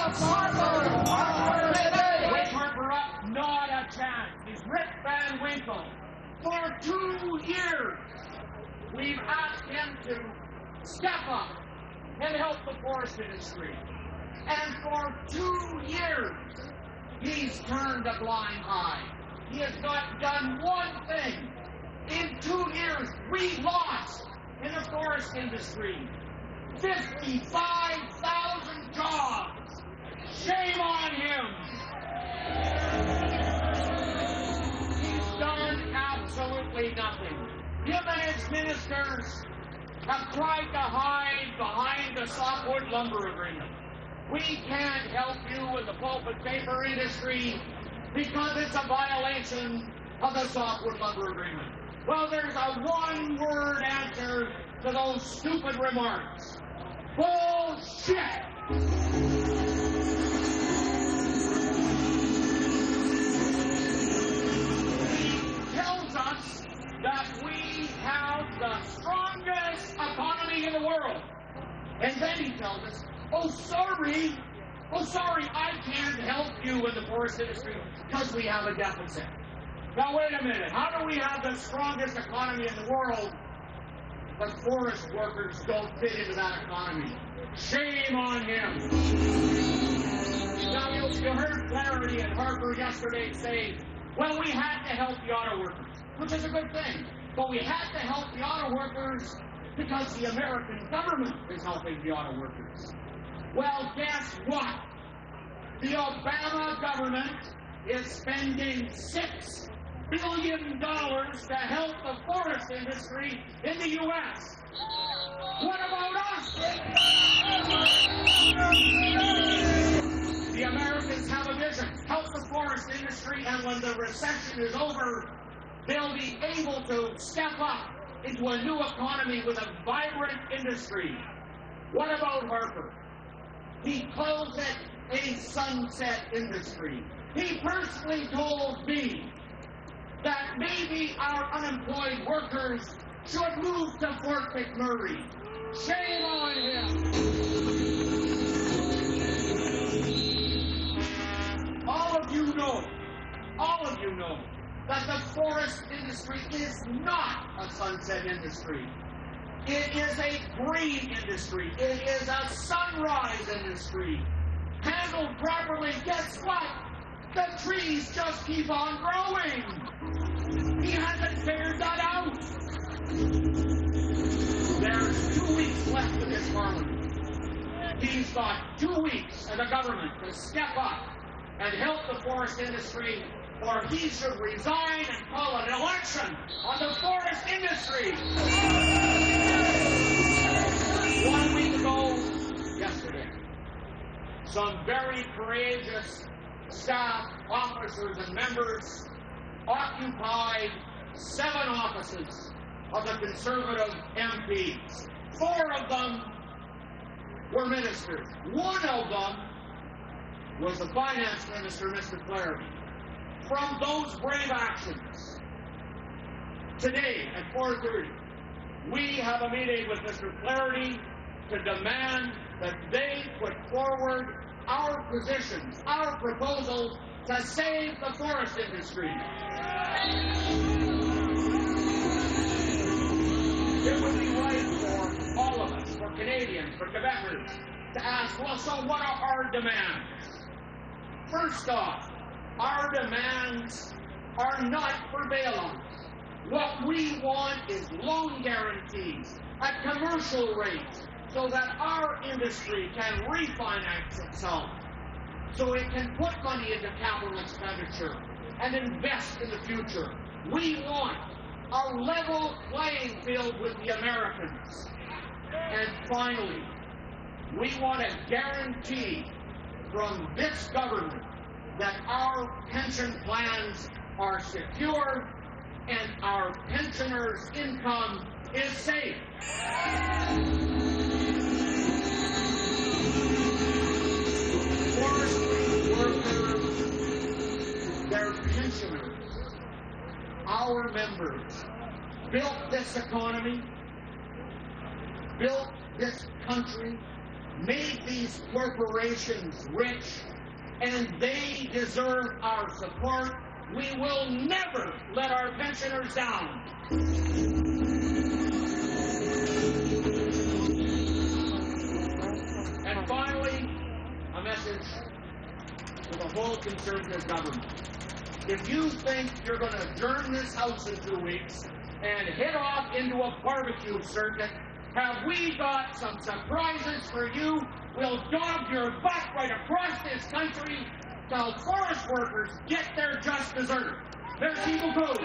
Wake Harper up? Not a chance. He's Rip Van Winkle. For 2 years, we've asked him to step up and help the forest industry. And for 2 years, he's turned a blind eye. He has not done one thing. In 2 years, we lost in the forest industry 55,000 jobs. Shame on him. He's done absolutely nothing. Him and his ministers have tried to hide behind the softwood lumber agreement. We can't help you in the pulp and paper industry because it's a violation of the softwood lumber agreement. Well, there's a one-word answer to those stupid remarks. Bullshit! He tells us that we have the strongest economy in the world. And then he tells us, oh, sorry, I can't help you in the forest industry because we have a deficit. Now, wait a minute. How do we have the strongest economy in the world, but forest workers don't fit into that economy? Shame on him. Now, you heard Flaherty and Harper yesterday say, well, we had to help the auto workers, which is a good thing. But we had to help the auto workers because the American government is helping the auto workers. Well, guess what? The Obama government is spending $6 billion to help the forest industry in the U.S. What about us? The Americans have a vision. Help the forest industry, and when the recession is over, they'll be able to step up into a new economy with a vibrant industry. What about Harper? He calls it a sunset industry. He personally told me that maybe our unemployed workers should move to Fort McMurray. Shame on him. All of you know that the forest industry is not a sunset industry. It is a green industry. It is a sunrise industry. Handled properly, guess what? The trees just keep on growing. He hasn't figured that out. There's 2 weeks left in this parliament. He's got 2 weeks as a government to step up and help the forest industry, or he should resign and call an election on the forest industry. 1 week ago, yesterday, some very courageous staff, officers, and members occupied 7 offices of the Conservative MPs. 4 of them were ministers. 1 of them was the finance minister, Mr. Flaherty. From those brave actions, today at 4:30, we have a meeting with Mr. Flaherty to demand that they put forward our positions, our proposals to save the forest industry. It would be right for all of us, for Canadians, for Quebecers, to ask, well, so what are our demands? First off, our demands are not for bailouts. What we want is loan guarantees at commercial rates so that our industry can refinance itself, so it can put money into capital expenditure and invest in the future. We want a level playing field with the Americans. And finally, we want a guarantee from this government that our pension plans are secure and our pensioners' income is safe. Forestry workers, their pensioners, our members, built this economy, built this country, made these corporations rich, and they deserve our support. We will never let our pensioners down. And finally, a message to the whole Conservative government. If you think you're going to adjourn this House in 2 weeks and head off into a barbecue circuit, have we got some surprises for you? We'll dog your butt right across this country till forest workers get their just desert. Merci beaucoup.